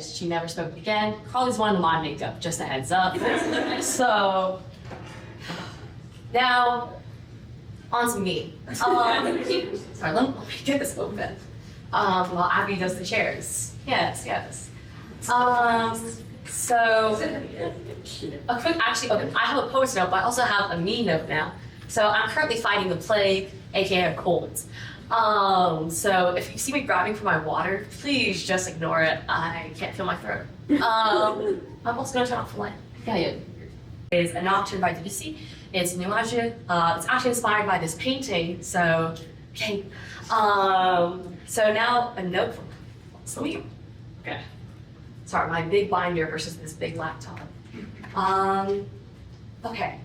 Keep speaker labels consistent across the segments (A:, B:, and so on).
A: She never spoke again. Carly's one of my makeup, just a heads up. So now, on to me. Sorry, let me get this open. While Abby does the chairs. Yes. So, a quick, okay, I have a post note, but I also have a me note now. So I'm currently fighting the plague, aka a cold. So if you see me grabbing for my water, please just ignore it. I can't feel my throat. I'm also gonna turn off the light. Yeah. It's a nocturne by Debussy. It's Nuage. It's actually inspired by this painting. So, okay. So now a note from Celine. Okay. Sorry, my big binder versus this big laptop. Okay.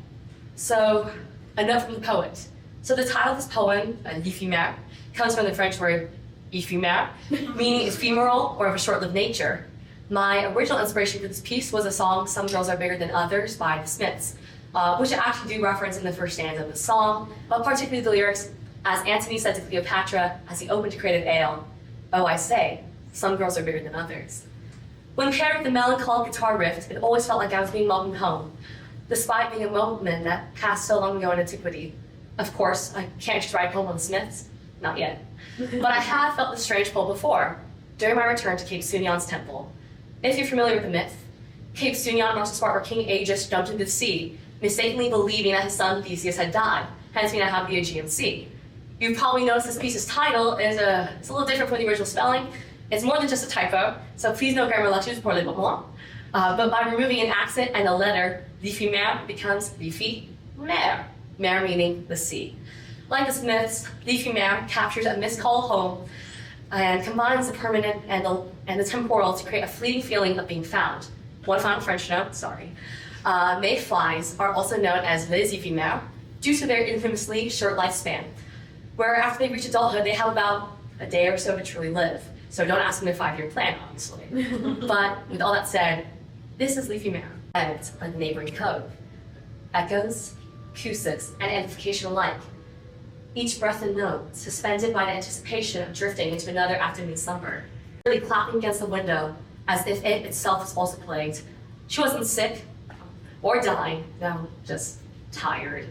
A: So a note from the poet. So the title of this poem, L'éphémère, comes from the French word éphémère, meaning ephemeral or of a short-lived nature. My original inspiration for this piece was a song, Some Girls Are Bigger Than Others by the Smiths, which I actually do reference in the first stanza of the song, but particularly the lyrics, as Antony said to Cleopatra as he opened to create an ale, "Oh, I say, some girls are bigger than others." When paired with the melancholic guitar riff, it always felt like I was being welcomed home, despite being a moment that passed so long ago in antiquity. Of course, I can't just write a poem on the Smiths, not yet. But I have felt this strange pull before, during my return to Cape Sunion's temple. If you're familiar with the myth, Cape Sunion marks the spot where King Aegeus jumped into the sea, mistakenly believing that his son Theseus had died, hence we now have the Aegean Sea. You've probably noticed this piece's title it's a little different from the original spelling. It's more than just a typo, so please no grammar lectures pour les bonbons. But by removing an accent and a letter, l'éphémère becomes l'éphémère, mère meaning the sea. Like the Smiths, l'éphémère captures a miscalled home and combines the permanent and the temporal to create a fleeting feeling of being found. One final French note, sorry. Mayflies are also known as les éphémères due to their infamously short lifespan, where after they reach adulthood, they have about a day or so to truly live. So don't ask them their 5-year plan, obviously. But with all that said, this is l'éphémère, and a neighboring cove. Echoes, acoustics, and amplification alike. Each breath and note, suspended by the anticipation of drifting into another afternoon slumber, really clapping against the window as if it itself was also plagued. She wasn't sick or dying, no, just tired.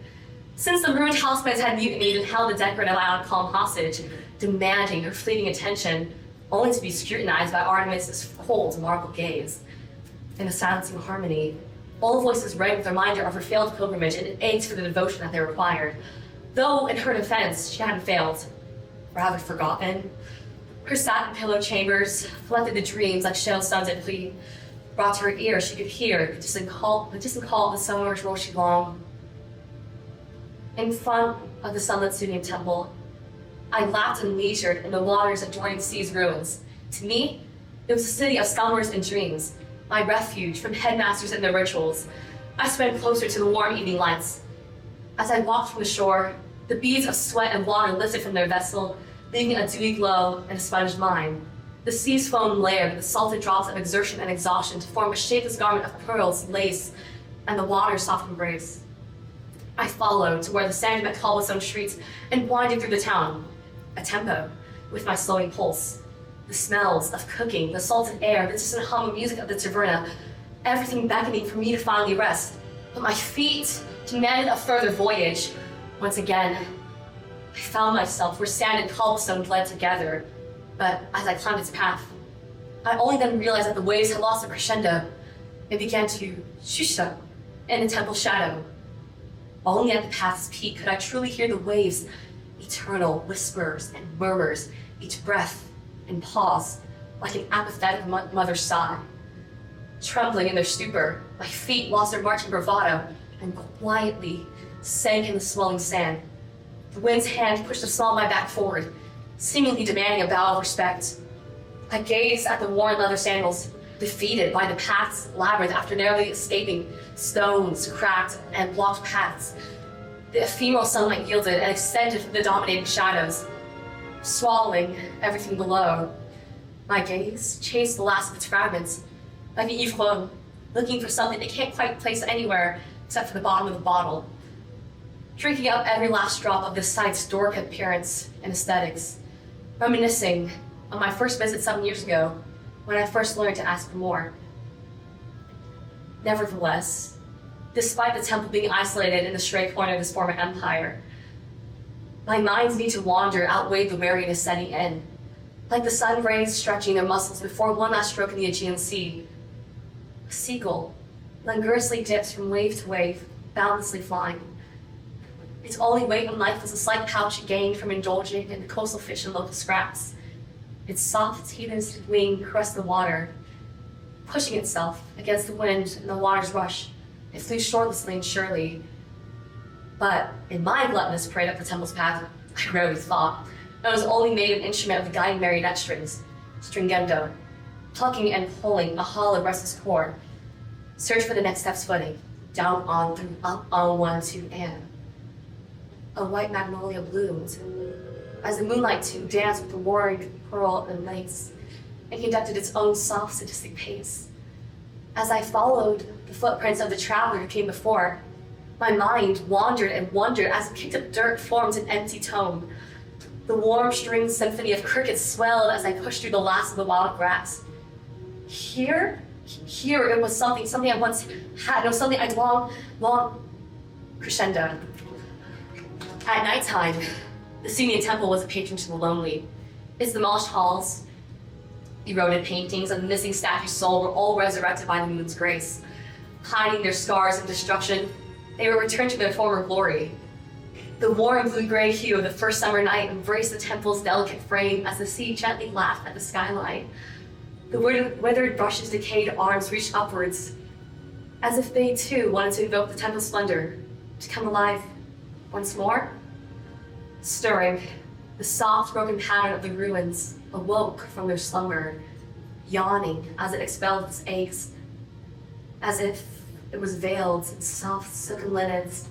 A: Since the ruined housemates had mutinied and held the decorated island calm hostage, demanding her fleeting attention, only to be scrutinized by Artemis's cold marble gaze. In the silencing harmony, all voices rang with a reminder of her failed pilgrimage and ached for the devotion that they required. Though, in her defense, she hadn't failed, rather forgotten. Her satin pillow chambers flooded the dreams like shell suns at plea. Brought to her ear, she could hear the distant call of the summer's rosy long. In front of the sunlit Sunian temple, I laughed and leisured in the waters adjoining the sea's ruins. To me, it was a city of slumbers and dreams, my refuge from headmasters and their rituals. I swam closer to the warm evening lights. As I walked from the shore, the beads of sweat and water lifted from their vessel, leaving a dewy glow and a sponged mine. The sea's foam layered with the salted drops of exertion and exhaustion to form a shapeless garment of pearls, lace, and the water's soft embrace. I followed to where the sand met cobblestone streets and winded through the town, a tempo with my slowing pulse. The smells of cooking, the salted air, the distant hum of music of the taverna, everything beckoning for me to finally rest. But my feet demanded a further voyage. Once again, I found myself where sand and cobblestone bled together. But as I climbed its path, I only then realized that the waves had lost their crescendo and began to shusha in the temple's shadow. Only at the path's peak could I truly hear the waves, eternal whispers and murmurs, each breath and pause, like an apathetic mother's sigh. Trembling in their stupor, my feet lost their marching bravado and quietly sank in the swelling sand. The wind's hand pushed the small of my back forward, seemingly demanding a bow of respect. I gazed at the worn leather sandals, defeated by the path's labyrinth after narrowly escaping stones, cracked, and blocked paths. The ephemeral sunlight yielded and extended through the dominating shadows, swallowing everything below. My gaze chased the last of its fragments, like an ivrogne, looking for something they can't quite place anywhere except for the bottom of the bottle. Drinking up every last drop of this site's Doric appearance and aesthetics, reminiscing of my first visit 7 years ago, when I first learned to ask for more. Nevertheless, despite the temple being isolated in the stray corner of this former empire, my mind's need to wander outweighed the weariness setting in, like the sun rays stretching their muscles before one last stroke in the Aegean Sea. A seagull languorously dips from wave to wave, boundlessly flying. Its only weight in life was a slight pouch it gained from indulging in coastal fish and local scraps. Its soft, heated wing caressed the water, pushing itself against the wind and the water's rush. It flew shortlessly and surely. But in my gluttonous parade up the temple's path, I rarely thought. I was only made an instrument of the guiding marionette strings, stringendo, plucking and pulling a hollow, restless chord. Search for the next step's footing, down, on, through, up, on, 1, 2, and. A white magnolia bloomed, as the moonlight tube danced with the warring pearl and lace, and conducted its own soft, sadistic pace. As I followed the footprints of the traveler who came before, my mind wandered and wondered as it kicked up dirt, formed an empty tone. The warm string symphony of crickets swelled as I pushed through the last of the wild grass. Here it was something I once had, it was something I'd long crescendo. At nighttime, the Simeon temple was a patron to the lonely. Its demolished halls, eroded paintings, and the missing statue's soul were all resurrected by the moon's grace. Hiding their scars of destruction, they were returned to their former glory. The warm blue-gray hue of the first summer night embraced the temple's delicate frame as the sea gently laughed at the skyline. The withered brushes' decayed arms reached upwards, as if they too wanted to invoke the temple's splendor, to come alive once more. Stirring, the soft, broken pattern of the ruins awoke from their slumber, yawning as it expelled its aches, as if it was veiled in soft, silken linens.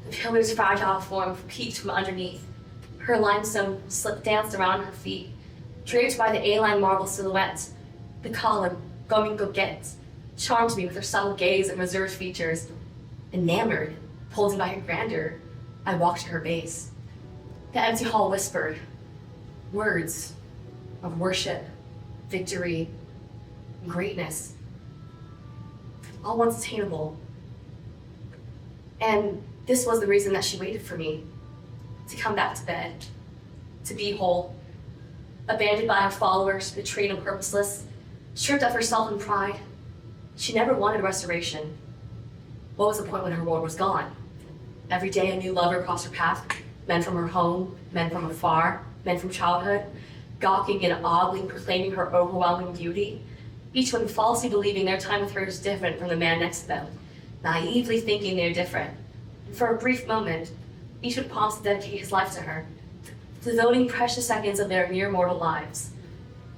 A: The pillar's fragile form peeked from underneath. Her limestone slip danced around her feet, draped by the A-line marble silhouette. The column, Going Goguette, charmed me with her subtle gaze and reserved features. Enamored, pulled by her grandeur, I walked to her base. The empty hall whispered words of worship, victory, greatness, all once attainable. And this was the reason that she waited for me, to come back to bed, to be whole, abandoned by her followers, betrayed and purposeless, stripped of herself and pride. She never wanted restoration. What was the point when her world was gone? Every day a new lover crossed her path, men from her home, men from afar, men from childhood, gawking and ogling, proclaiming her overwhelming beauty, each one falsely believing their time with her is different from the man next to them, naively thinking they're different. And for a brief moment, each would promise to dedicate his life to her, devoting precious seconds of their mere mortal lives.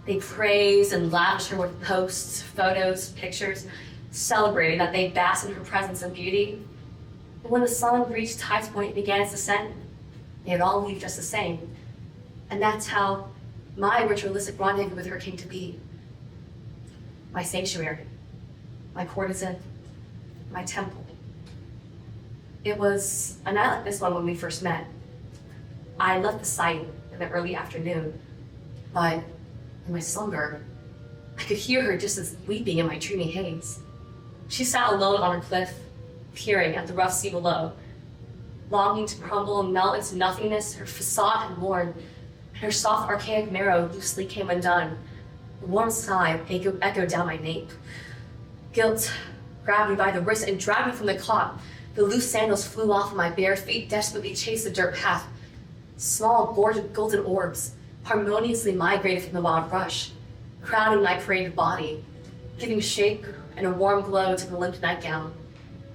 A: They praised and lavished her with posts, photos, pictures, celebrating that they basked in her presence and beauty. But when the sun reached tide's point and began its descent, they would all leave just the same. And that's how my ritualistic rendezvous with her came to be. My sanctuary, my courtesan, my temple. It was a night like this one when we first met. I left the site in the early afternoon, but in my slumber, I could hear her just as weeping in my dreamy haze. She sat alone on her cliff, peering at the rough sea below, longing to crumble and melt into nothingness. Her facade had worn, and her soft archaic marrow loosely came undone. A warm sigh echoed down my nape. Guilt grabbed me by the wrist and dragged me from the cot. The loose sandals flew off and my bare feet desperately chased the dirt path. Small, golden orbs harmoniously migrated from the wild rush, crowding my paraded body, giving shape and a warm glow to the limp nightgown.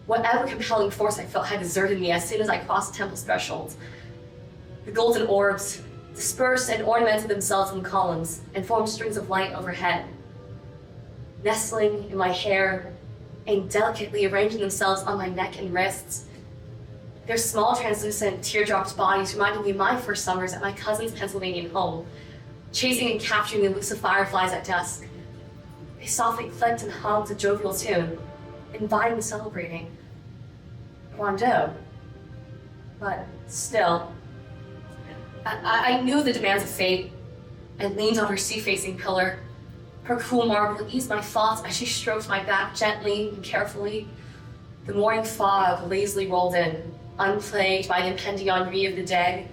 A: Whatever compelling force I felt had deserted me as soon as I crossed the temple's threshold. The golden orbs dispersed and ornamented themselves in columns and formed strings of light overhead, nestling in my hair and delicately arranging themselves on my neck and wrists. Their small, translucent, teardropped bodies reminded me of my first summers at my cousin's Pennsylvania home, chasing and capturing the elusive fireflies at dusk. They softly clicked and hummed a jovial tune, inviting and celebrating. Rondeau. But still, I knew the demands of fate and leaned on her sea-facing pillar, Her cool marble eased my thoughts as she stroked my back gently and carefully. The morning fog lazily rolled in, unplagued by the impending ennui of the day.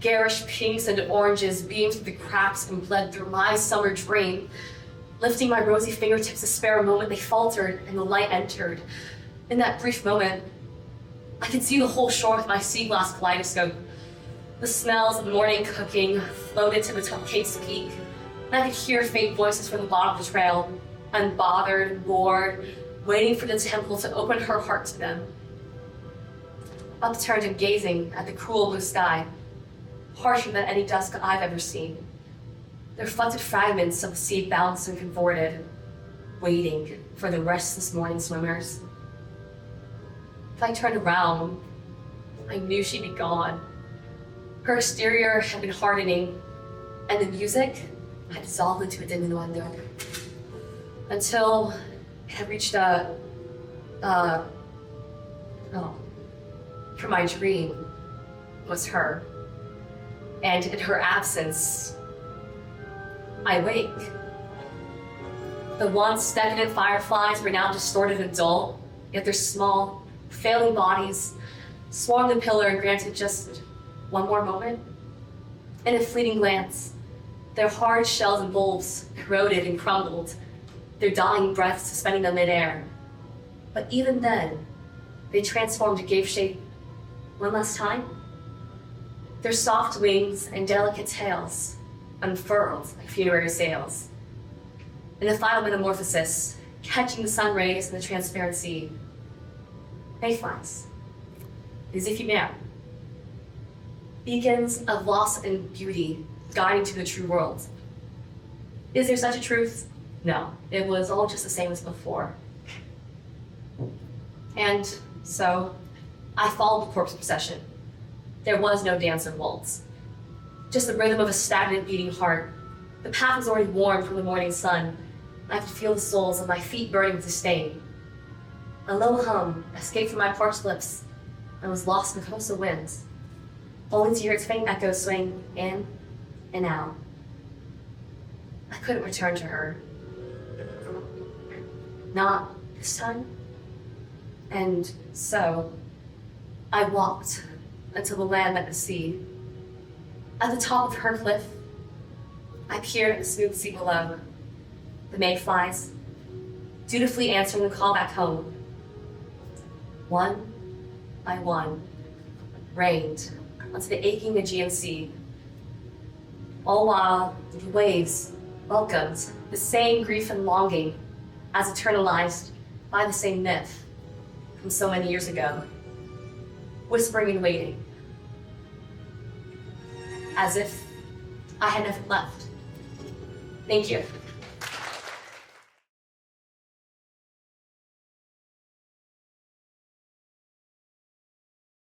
A: Garish pinks and oranges beamed through the cracks and bled through my summer dream. Lifting my rosy fingertips to spare a moment, they faltered and the light entered. In that brief moment, I could see the whole shore with my sea glass kaleidoscope. The smells of morning cooking floated to the top of Kate's Peak, and I could hear faint voices from the bottom of the trail, unbothered, bored, waiting for the temple to open her heart to them. Upturned and gazing at the cruel blue sky, harsher than any dusk I've ever seen. The reflected fragments of the sea bounced and convorted, waiting for the restless morning swimmers. If I turned around, I knew she'd be gone. Her exterior had been hardening, and the music had dissolved into a diminuendo. Until it had reached for my dream was her. And in her absence, I wake. The once decadent fireflies were now distorted and dull, yet their small, failing bodies swarmed the pillar and granted just one more moment. In a fleeting glance, their hard shells and bulbs corroded and crumbled, their dying breaths suspending them midair. But even then, they transformed and gave shape one last time. Their soft wings and delicate tails unfurled like funerary sails. In the final metamorphosis, catching the sun rays in the transparent sea, mayflies, les éphémères, beacons of loss and beauty guiding to the true world. Is there such a truth? No, it was all just the same as before. And so, I followed the corpse procession. There was no dance or waltz, just the rhythm of a stagnant beating heart. The path was already warm from the morning sun, and I could feel the soles of my feet burning with disdain. A low hum escaped from my parched lips and was lost in the coastal winds, only to hear its faint echo swing in and out. I couldn't return to her. Not this time. And so, I walked until the land met the sea. At the top of her cliff, I peered at the smooth sea below, the mayflies, dutifully answering the call back home. One by one, rained onto the aching Aegean Sea, all while the waves welcomed the same grief and longing as eternalized by the same myth from so many years ago, whispering and waiting, as if I had nothing left. Thank you.